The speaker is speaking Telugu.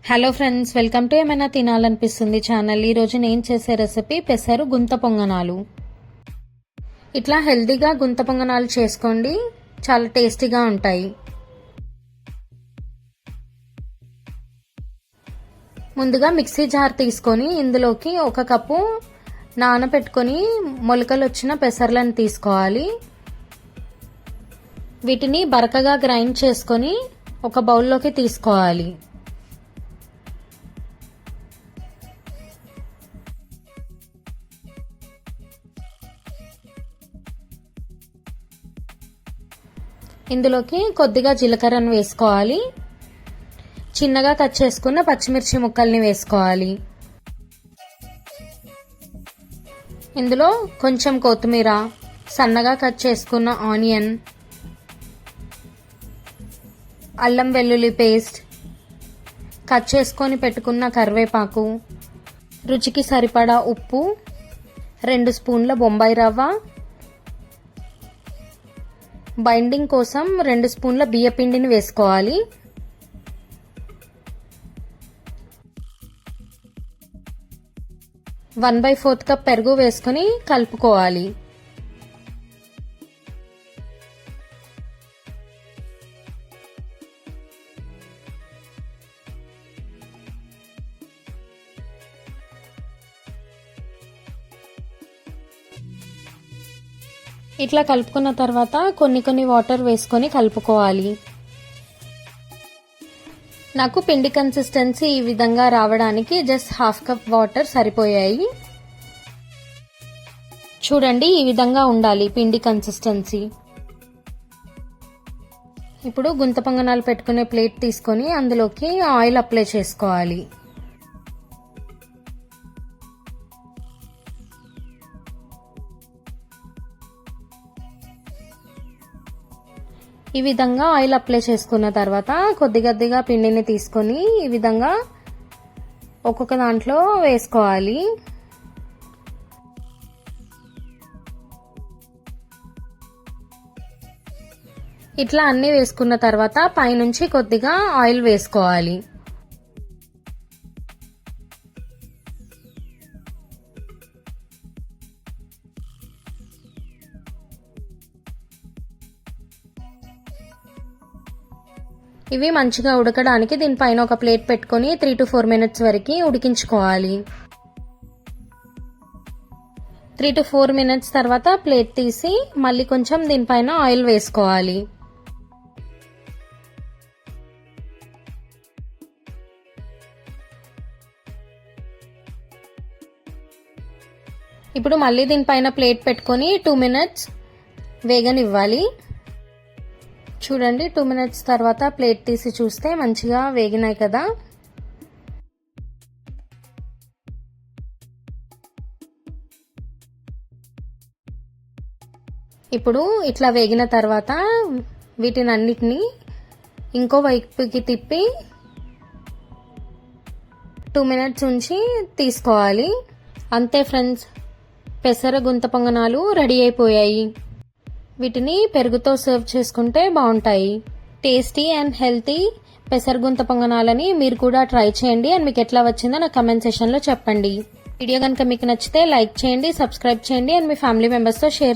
హలో ఫ్రెండ్స్, వెల్కమ్ టు ఏమైనా తినాలనిపిస్తుంది ఛానల్. ఈరోజు నేను చేసే రెసిపీ పెసరు గుంత పొంగనాలు. ఇట్లా హెల్తీగా గుంత పొంగనాలు చేసుకోండి, చాలా టేస్టీగా ఉంటాయి. ముందుగా మిక్సీ జార్ తీసుకొని ఇందులోకి 1 కప్పు నానబెట్టుకొని మొలకలు వచ్చిన పెసర్లను తీసుకోవాలి. వీటిని బరకగా గ్రైండ్ చేసుకొని ఒక బౌల్లోకి తీసుకోవాలి. ఇందులోకి కొద్దిగా జీలకర్రను వేసుకోవాలి. చిన్నగా కట్ చేసుకున్న పచ్చిమిర్చి ముక్కల్ని వేసుకోవాలి. ఇందులో కొంచెం కొత్తిమీర, సన్నగా కట్ చేసుకున్న ఆనియన్, అల్లం వెల్లుల్లి పేస్ట్, కట్ చేసుకొని పెట్టుకున్న కరివేపాకు, రుచికి సరిపడా ఉప్పు, 2 స్పూన్ల బొంబాయి రవ్వ, బైండింగ్ కోసం 2 స్పూన్ల బియ్యపిండిని వేసుకోవాలి. వన్ బై 4 కప్ పెరుగు వేసుకొని కలుపుకోవాలి. ఇట్లా కలుపుకున్న తర్వాత కొన్ని వాటర్ వేసుకొని కలుపుకోవాలి. నాకు పిండి కన్సిస్టెన్సీ ఈ విధంగా రావడానికి జస్ట్ 1/2 కప్ వాటర్ సరిపోయాయి. చూడండి, ఈ విధంగా ఉండాలి పిండి కన్సిస్టెన్సీ. ఇప్పుడు గుంత పొంగనాలు పెట్టుకునే ప్లేట్ తీసుకొని అందులోకి ఆయిల్ అప్లై చేసుకోవాలి. ఈ విధంగా ఆయిల్ అప్లై చేసుకున్న తర్వాత కొద్దిగా పిండిని తీసుకొని ఈ విధంగా ఒక్కొక్క దాంట్లో వేసుకోవాలి. ఇట్లా అన్ని వేసుకున్న తర్వాత పైనుంచి కొద్దిగా ఆయిల్ వేసుకోవాలి. ఇవి మంచిగా ఉడకడానికి దీనిపైన ఒక ప్లేట్ పెట్టుకొని 3 to 4 minutes వరకు ఉడికించుకోవాలి. 3 to 4 minutes తర్వాత ప్లేట్ తీసి మళ్ళీ కొంచెం దీనిపైన ఆయిల్ వేసుకోవాలి. ఇప్పుడు మళ్ళీ దీనిపైన ప్లేట్ పెట్టుకొని 2 minutes వేగనివ్వాలి. చూడండి, 2 minutes తర్వాత ప్లేట్ తీసి చూస్తే మంచిగా వేగినాయి కదా. ఇప్పుడు ఇట్లా వేగిన తర్వాత వీటిని అన్నిటినీ ఇంకో వైపుకి తిప్పి 2 minutes ఉంచి తీసుకోవాలి. అంతే ఫ్రెండ్స్, పెసర గుంత పొంగనాలు రెడీ అయిపోయాయి. వీటిని పెరుగుతో సర్వ్ చేసుకుంటే బాగుంటాయి. టేస్టీ అండ్ హెల్తీ పెసర గుంత పొంగనాలని మీరు కూడా ట్రై చేయండి. అండ్ మీకు ఎట్లా వచ్చిందో నా కమెంట్ సెక్షన్లో చెప్పండి. వీడియో కనుక మీకు నచ్చితే లైక్ చేయండి, సబ్స్క్రైబ్ చేయండి అండ్ మీ ఫ్యామిలీ మెంబర్స్తో షేర్